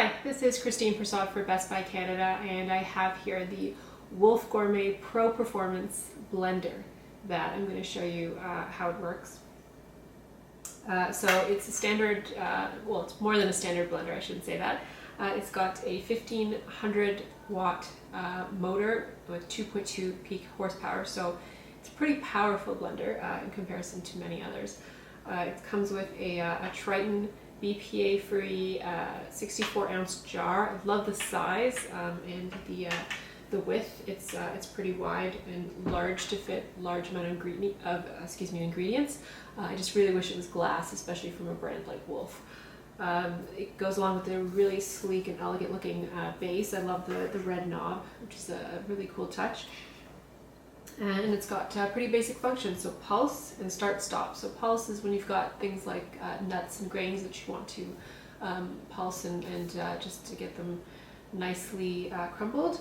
Hi, this is Christine Prasad for Best Buy Canada, and I have here the Wolf Gourmet Pro Performance Blender that I'm going to show you how it works. So it's a standard, well, it's more than a standard blender, I shouldn't say that. It's got a 1500 watt motor with 2.2 peak horsepower, so it's a pretty powerful blender in comparison to many others. It comes with a Triton BPA-free 64-ounce jar. I love the size and the width. It's pretty wide and large to fit large amount of ingredients. I just really wish it was glass, especially from a brand like Wolf. It goes along with a really sleek and elegant looking base. I love the red knob, which is a really cool touch. And it's got pretty basic functions, so pulse and start stop. So pulse is when you've got things like nuts and grains that you want to pulse and just to get them nicely crumbled.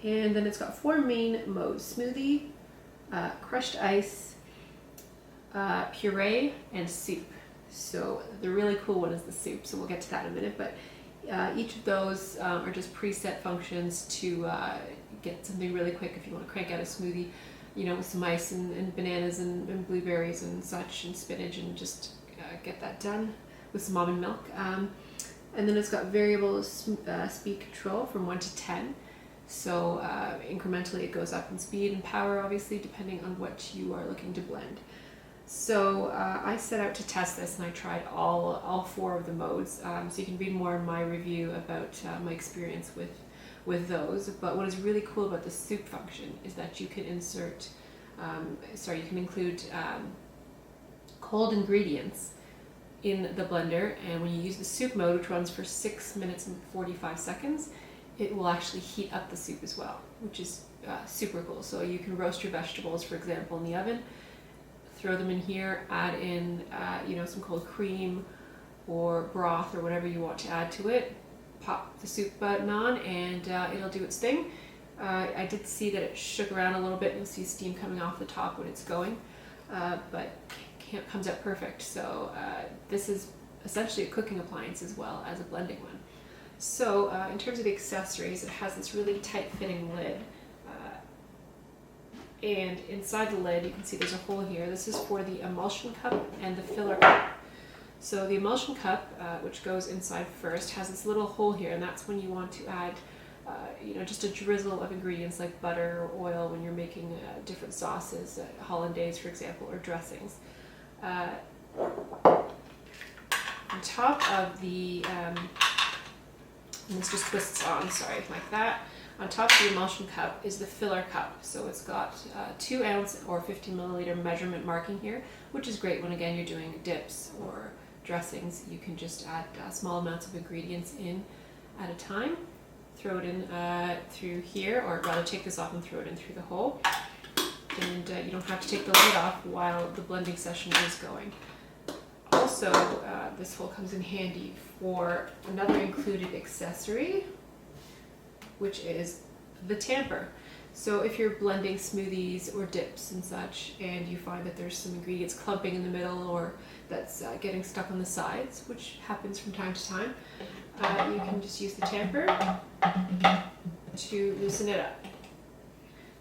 And then it's got 4 main modes: smoothie, crushed ice, puree, and soup. So the really cool one is the soup, so we'll get to that in a minute, but each of those are just preset functions to get something really quick if you want to crank out a smoothie, you know, with some ice and bananas and blueberries and such and spinach, and just get that done with some almond milk. And then it's got variable speed control from 1 to 10. So incrementally it goes up in speed and power, obviously, depending on what you are looking to blend. So I set out to test this, and I tried all 4 of the modes. So you can read more in my review about my experience with those. But what is really cool about the soup function is that you can include cold ingredients in the blender, and when you use the soup mode, which runs for 6 minutes and 45 seconds, it will actually heat up the soup as well, which is super cool. So you can roast your vegetables, for example, in the oven, throw them in here, add in some cold cream or broth or whatever you want to add to it, pop the soup button on, and it'll do its thing. I did see that it shook around a little bit. You'll see steam coming off the top when it's going, but comes out perfect. So this is essentially a cooking appliance as well as a blending one. So in terms of the accessories, it has this really tight fitting lid. And inside the lid, you can see there's a hole here. This is for the emulsion cup and the filler cup. So the emulsion cup, which goes inside first, has this little hole here, and that's when you want to add just a drizzle of ingredients like butter or oil when you're making different sauces, hollandaise, for example, or dressings. On top of the, and this just twists on, sorry, like that. On top of the emulsion cup is the filler cup. So it's got 2 ounce or 50 milliliter measurement marking here, which is great when, again, you're doing dips or dressings. You can just add small amounts of ingredients in at a time. Throw it in through here, or rather take this off and throw it in through the hole. And you don't have to take the lid off while the blending session is going. Also, this hole comes in handy for another included accessory, which is the tamper. So if you're blending smoothies or dips and such, and you find that there's some ingredients clumping in the middle, or that's getting stuck on the sides, which happens from time to time, you can just use the tamper to loosen it up.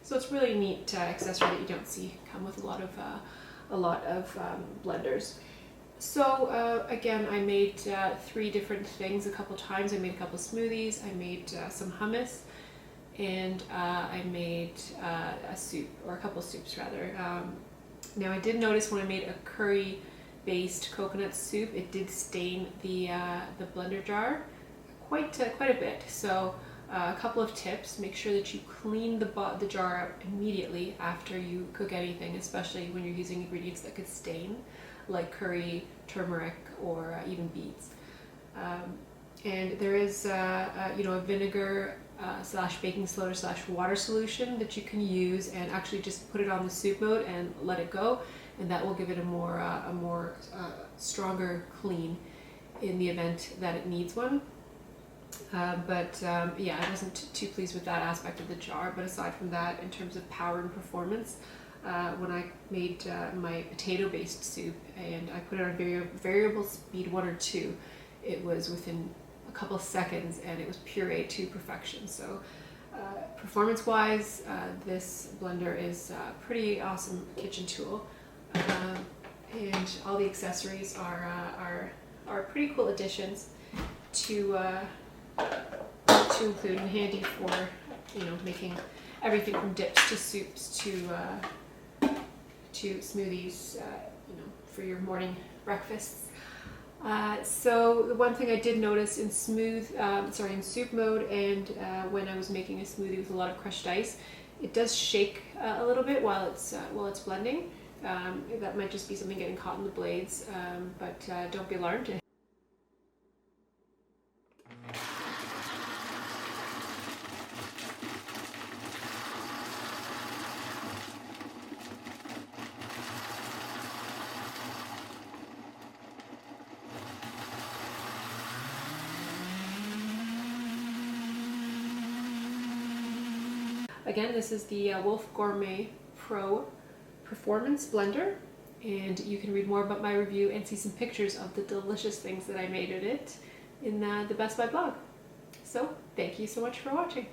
So it's really a neat accessory that you don't see come with a lot of blenders. So again, I made 3 different things a couple times. I made a couple smoothies, I made some hummus, and I made a soup, or a couple soups rather. Now I did notice when I made a curry-based coconut soup, it did stain the blender jar quite a bit. So a couple of tips: make sure that you clean the jar up immediately after you cook anything, especially when you're using ingredients that could stain, like curry, turmeric, or even beets. And there is a vinegar / baking soda / water solution that you can use, and actually just put it on the soup mode and let it go, and that will give it a more stronger clean in the event that it needs one. Yeah, I wasn't too pleased with that aspect of the jar, but aside from that, in terms of power and performance, when I made my potato-based soup and I put it on variable speed 1 or 2, it was within a couple seconds and it was pureed to perfection. So performance-wise, this blender is a pretty awesome kitchen tool, and all the accessories are pretty cool additions to include, and handy for, you know, making everything from dips to soups to smoothies, you know, for your morning breakfasts. So the one thing I did notice in in soup mode, and when I was making a smoothie with a lot of crushed ice, it does shake a little bit while it's blending. That might just be something getting caught in the blades, but don't be alarmed. Again, this is the Wolf Gourmet Pro Performance Blender, and you can read more about my review and see some pictures of the delicious things that I made in it in the Best Buy blog. So, thank you so much for watching.